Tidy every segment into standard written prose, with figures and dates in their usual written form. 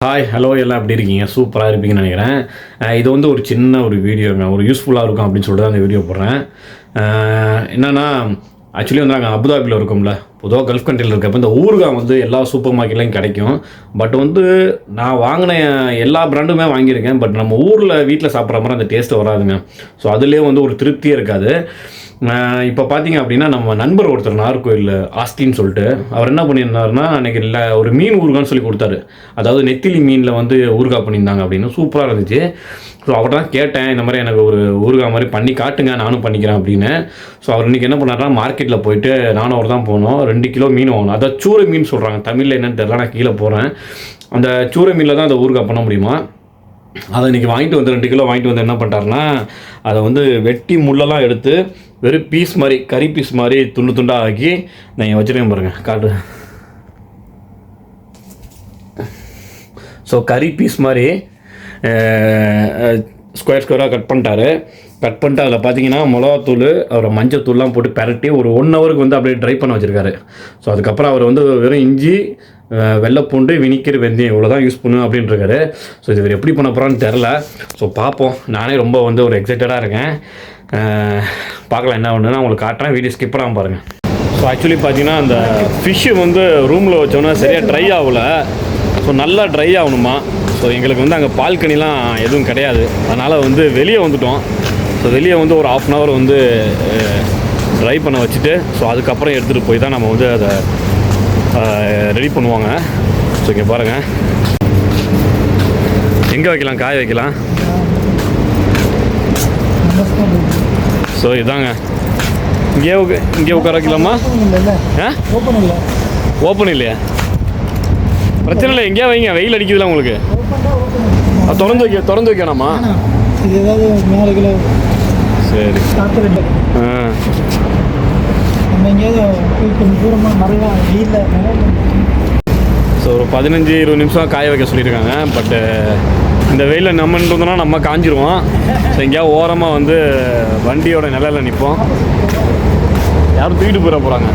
Hi hello எல்லாம் எப்படி இருக்கீங்க? சூப்பராக இருப்பீங்கன்னு நினைக்கிறேன். இது வந்து ஒரு சின்ன ஒரு வீடியோங்க, ஒரு யூஸ்ஃபுல்லாக இருக்கும் அப்படின்னு சொல்லிட்டு தான் அந்த வீடியோ போடுறேன். என்னென்னா ஆக்சுவலி வந்து நாங்கள் அபுதாபியில் இருக்கோம்ல, பொதுவாக கல்ஃப் கண்ட்ரியில் இருக்கப்போ இந்த ஊறுகாய் வந்து எல்லா சூப்பர் மார்க்கெட்லையும் கிடைக்கும். பட் வந்து நான் வாங்கின எல்லா பிராண்டுமே வாங்கியிருக்கேன். பட் நம்ம ஊரில் வீட்டில் சாப்பிட்ற மாதிரி அந்த டேஸ்ட்டு வராதுங்க. ஸோ அதுலேயே வந்து ஒரு திருப்தியே இருக்காது. இப்போ பார்த்தீங்க அப்படின்னா நம்ம நண்பர் ஒருத்தர் நாகர்கோயில் ஆஸ்டின்னு சொல்லிட்டு அவர் என்ன பண்ணியிருந்தாருன்னா அன்றைக்கி இல்லை ஒரு மீன் ஊறுகான்னு சொல்லி கொடுத்தாரு. அதாவது நெத்திலி மீனில் வந்து ஊறுகாய் பண்ணியிருந்தாங்க அப்படின்னு சூப்பராக இருந்துச்சு. ஸோ அவர் தான் கேட்டேன், இந்த மாதிரி எனக்கு ஒரு ஊறுகாய் மாதிரி பண்ணி காட்டுங்க, நானும் பண்ணிக்கிறேன் அப்படின்னு. ஸோ அவர் இன்றைக்கி என்ன பண்ணாருன்னா மார்க்கெட்டில் போயிட்டு நானும் அவர் தான் போனோம். 2 கிலோ மீன் வாங்கணும். அதாவது சூரை மீன் சொல்கிறாங்க, தமிழில் என்னென்னு தெரியல, நான் கீழே போகிறேன். அந்த சூரை மீனில் தான் அந்த ஊறுகாய் பண்ண முடியுமா. அதை இன்றைக்கி வாங்கிட்டு வந்து 2 கிலோ வாங்கிட்டு வந்து என்ன பண்ணிட்டாருன்னா அதை வந்து வெட்டி முள்ளெல்லாம் எடுத்து வெறும் பீஸ் மாதிரி கறி பீஸ் மாதிரி துண்டு துண்டாக ஆக்கி நான் வச்சுருக்கேன் பாருங்கள், காட்டு. ஸோ கறி பீஸ் மாதிரி ஸ்கொயராக கட் பண்ணிட்டாரு. கட் பண்ணிட்டு அதில் பார்த்தீங்கன்னா மிளகாத்தூள் அவரை மஞ்சத்தூள்லாம் போட்டு பரட்டி ஒரு 1 ஹவருக்கு வந்து அப்படியே ட்ரை பண்ண வச்சுருக்காரு. ஸோ அதுக்கப்புறம் அவர் வந்து வெறும் இஞ்சி, வெள்ளைப்பூண்டு, வினிக்கர், வெந்தயம் இவ்வளோ தான் யூஸ் பண்ணும் அப்படின்ட்டுருக்காரு. ஸோ இது இவர் எப்படி பண்ண போகிறான்னு தெரில. ஸோ பார்ப்போம். நானே ரொம்ப வந்து ஒரு எக்ஸைட்டடாக இருக்கேன். பார்க்கலாம் என்ன ஒன்றுனா உங்களுக்கு காட்டுறேன், வீடியோ ஸ்கிப் பண்ணாமல் பாருங்கள். ஸோ ஆக்சுவலி பார்த்தீங்கன்னா அந்த ஃபிஷ்ஷு வந்து ரூமில் வச்சோன்னா சரியாக ட்ரை ஆகலை. ஸோ நல்லா ட்ரை ஆகணுமா. ஸோ எங்களுக்கு வந்து அங்கே பால்கனிலாம் எதுவும் கிடையாது, அதனால் வந்து வெளியே வந்துட்டோம். ஸோ வெளியே வந்து ஒரு 1/2 hour வந்து ட்ரை பண்ண வச்சுட்டு ஸோ அதுக்கப்புறம் எடுத்துகிட்டு போய் தான் நம்ம வந்து அதை ரெடி பண்ணுவாங்க. ஸோ இங்கே பாருங்கள், எங்கே வைக்கலாம், காய வைக்கலாம். ஸோ இதாங்க, இங்கே உட்கார வைக்கலாமா? ஓப்பன் இல்லையா? பிரச்சனை இல்லை, எங்கேயா வைங்க, வெயில் அடிக்குதுல உங்களுக்கு. திறந்து வைக்கணுமா? சரி. ஸோ ஒரு 15-20 நிமிஷம் காய வைக்க சொல்லியிருக்காங்க. பட்டு இந்த வெயிலில் நம்ம இருந்தோம்னா நம்ம காஞ்சிருவோம். ஸோ எங்கேயாவது ஓரமாக வந்து வண்டியோட நிலையில் நிற்போம். யாரும் தூக்கிட்டு போகிறாங்க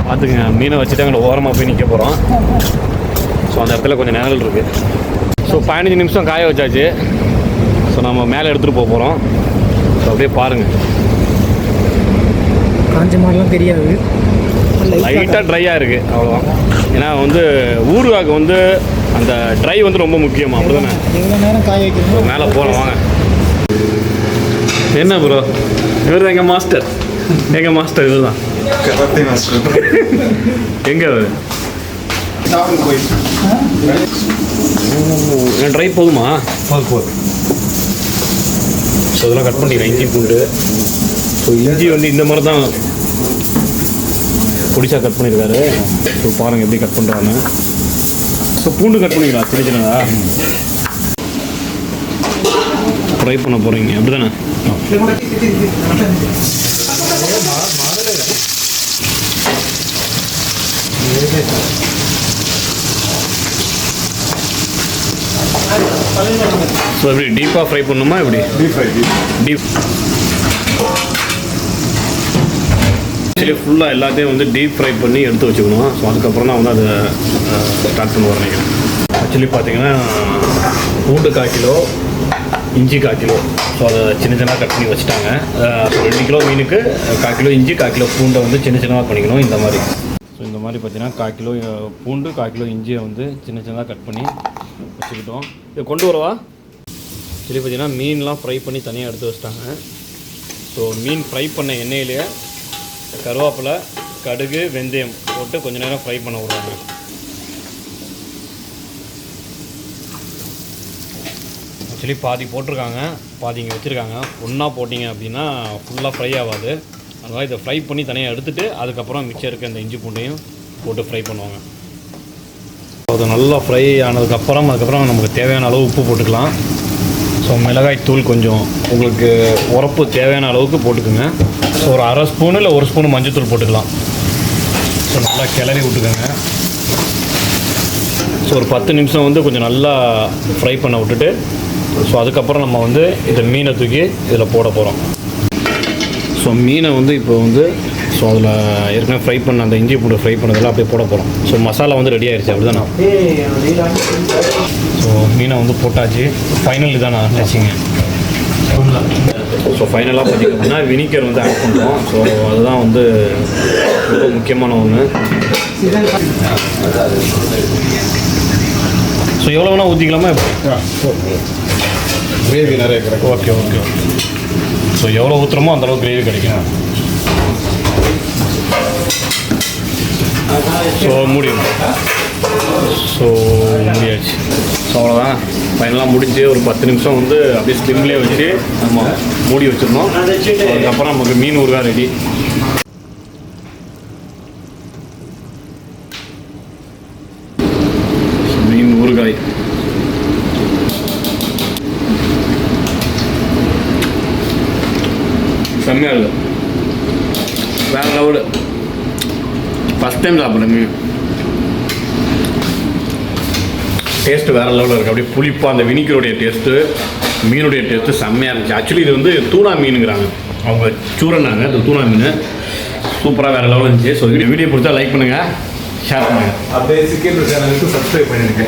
பார்த்துக்குங்க. மீனை வச்சுட்டு அங்கே ஓரமாக போய் நிற்க போகிறோம். ஸோ அந்த இடத்துல கொஞ்சம் நிழல் இருக்குது. ஸோ 15 நிமிஷம் காய வச்சாச்சு. ஸோ நம்ம மேலே எடுத்துகிட்டு போக போகிறோம். ஸோ அப்படியே பாருங்கள், காஞ்ச மாதிரிலாம் தெரியாது, லைட்டாக ட்ரையாக இருக்குது, அவ்வளோதான். ஏன்னா வந்து ஊறுகாய்க்கு வந்து அந்த ட்ரை வந்து ரொம்ப முக்கியமாக, அப்படி தானே? எவ்வளோ நேரம் காய வைக்கணும். மேலே போகலாம் வாங்க. என்ன ப்ரோ, இவர் தான் எங்கள் மாஸ்டர். இவர் தான் எங்கே அவர்? என் ட்ரை போதுமா? போதும். ஸோ இதெல்லாம் கட் பண்ணிக்கிறேன், இஞ்சி பூண்டு. ஸோ இஞ்சி வந்து இந்த மாதிரி தான் பொடிசா கட் பண்ணியிருக்காரு. ஸோ பாருங்கள் எப்படி கட் பண்ணுறாங்க. ஸோ பூண்டு கட் பண்ணிக்கலாம் சின்னதா. ட்ரை பண்ண போகிறீங்க அப்படி தானே? ஸோ எப்படி டீப்பாக ஃப்ரை பண்ணணுமா? எப்படி டீப் ஆக்சுவலி ஃபுல்லாக எல்லாத்தையும் வந்து டீப் ஃப்ரை பண்ணி எடுத்து வச்சுக்கணும். ஸோ அதுக்கப்புறம் தான் வந்து அதை ஸ்டார்ட் பண்ண நினைக்கிறேன். ஆக்சுவலி பார்த்தீங்கன்னா பூண்டு 1/4 கிலோ, இஞ்சி 1/4 கிலோ. ஸோ அதை சின்ன கட் பண்ணி வச்சுட்டாங்க. 2 கிலோ மீனுக்கு 1/4 கிலோ இஞ்சி, 1/4 கிலோ பூண்டை வந்து சின்னதாக பண்ணிக்கணும் இந்த மாதிரி. ஸோ இந்த மாதிரி பார்த்தீங்கன்னா 1/4 கிலோ பூண்டு, 1/4 கிலோ இஞ்சியை வந்து சின்னதாக கட் பண்ணி வச்சுக்கிட்டோம். இதை கொண்டு வரவா? ஆக்சுவலி பார்த்தீங்கன்னா மீன்லாம் ஃப்ரை பண்ணி தனியாக எடுத்து வச்சுட்டாங்க. ஸோ மீன் ஃப்ரை பண்ண எண்ணெயிலேயே கருவேப்பிலை, கடுகு, வெந்தயம் போட்டு கொஞ்சம் நேரம் ஃப்ரை பண்ண விடுறாங்க. ஆக்சுவலி பாதி போட்டிருக்காங்க, பாதி இங்கே வச்சுருக்காங்க. ஒன்றா போட்டிங்க அப்படின்னா ஃபுல்லாக ஃப்ரை ஆகாது. அதனால் இதை ஃப்ரை பண்ணி தனியாக எடுத்துகிட்டு அதுக்கப்புறம் மிச்சம் இருக்க இந்த இஞ்சி பூண்டையும் போட்டு ஃப்ரை பண்ணுவாங்க. அது நல்லா ஃப்ரை ஆனதுக்கப்புறம் அதுக்கப்புறம் நமக்கு தேவையான அளவு உப்பு போட்டுக்கலாம். ஸோ மிளகாய் தூள் கொஞ்சம் உங்களுக்கு உரப்பு தேவையான அளவுக்கு போட்டுக்குங்க. ஸோ ஒரு 1/2 ஸ்பூனு இல்லை 1 ஸ்பூனு மஞ்சத்தூள் போட்டுக்கலாம். ஸோ நல்லா கிளறி விட்டுக்கோங்க. ஸோ ஒரு 10 நிமிஷம் வந்து கொஞ்சம் நல்லா ஃப்ரை பண்ண விட்டுட்டு ஸோ அதுக்கப்புறம் நம்ம வந்து இந்த மீனை தூக்கி இதில் போட போகிறோம். ஸோ மீனை வந்து இப்போ வந்து ஸோ ஸோ அதில் ஏற்கனவே ஃப்ரை பண்ண அந்த இஞ்சி பூண்டு ஃப்ரை பண்ணதெல்லாம் அப்படியே போட போகிறோம். ஸோ மசாலா வந்து ரெடி ஆயிடுச்சு அப்படி தானே. ஸோ மீனை வந்து போட்டாச்சு. ஃபைனல் இதானா டச்சிங்க. ஸோ ஃபைனலாக பார்த்திங்க அப்படின்னா வினிகர் வந்து ஆட் பண்ணுறோம். ஸோ அதுதான் வந்து ரொம்ப முக்கியமான ஒன்று. ஸோ எவ்வளோ வேணால் ஊற்றிக்கலாமா? கிரேவி நிறைய கிடைக்கும். Okay okay. ஸோ எவ்வளோ ஊற்றுறமோ அந்தளவு கிரேவி கிடைக்கும். ஸோ முடியும். ஸோ முடியாச்சு. ஸோ அவ்வளோதான் ஃபைனலாக முடிஞ்சு ஒரு 10 நிமிஷம் வந்து அப்படியே ஸ்லிம்லேயே வச்சு நம்ம மூடி வச்சிடணும். அதுக்கப்புறம் நமக்கு மீன் ஊறுகாய் ரெடி. மீன் ஊறுகாய் செம்மையாக இருக்குது. வேறு லெவலு. ஃபஸ்ட் டைம் சாப்பிட்றேன் மீன். டேஸ்ட்டு வேறு லெவலில் இருக்குது. அப்படியே புளிப்பாக அந்த வினிகருடைய டேஸ்ட்டு, மீனுடைய டேஸ்ட்டு செம்மையாக இருந்துச்சு. ஆக்சுவலி இது வந்து தூணா மீனுங்கிறாங்க, அவங்க சூரனாங்க. இது தூணா மீன் சூப்பராக வேறு லெவலில் இருந்துச்சு. ஸோ வீடியோ பிடிச்சா லைக் பண்ணுங்கள், ஷேர் பண்ணுங்கள். அப்படியே சிக்கன் சேனலுக்கு சப்ஸ்கிரைப் பண்ணிடுங்க.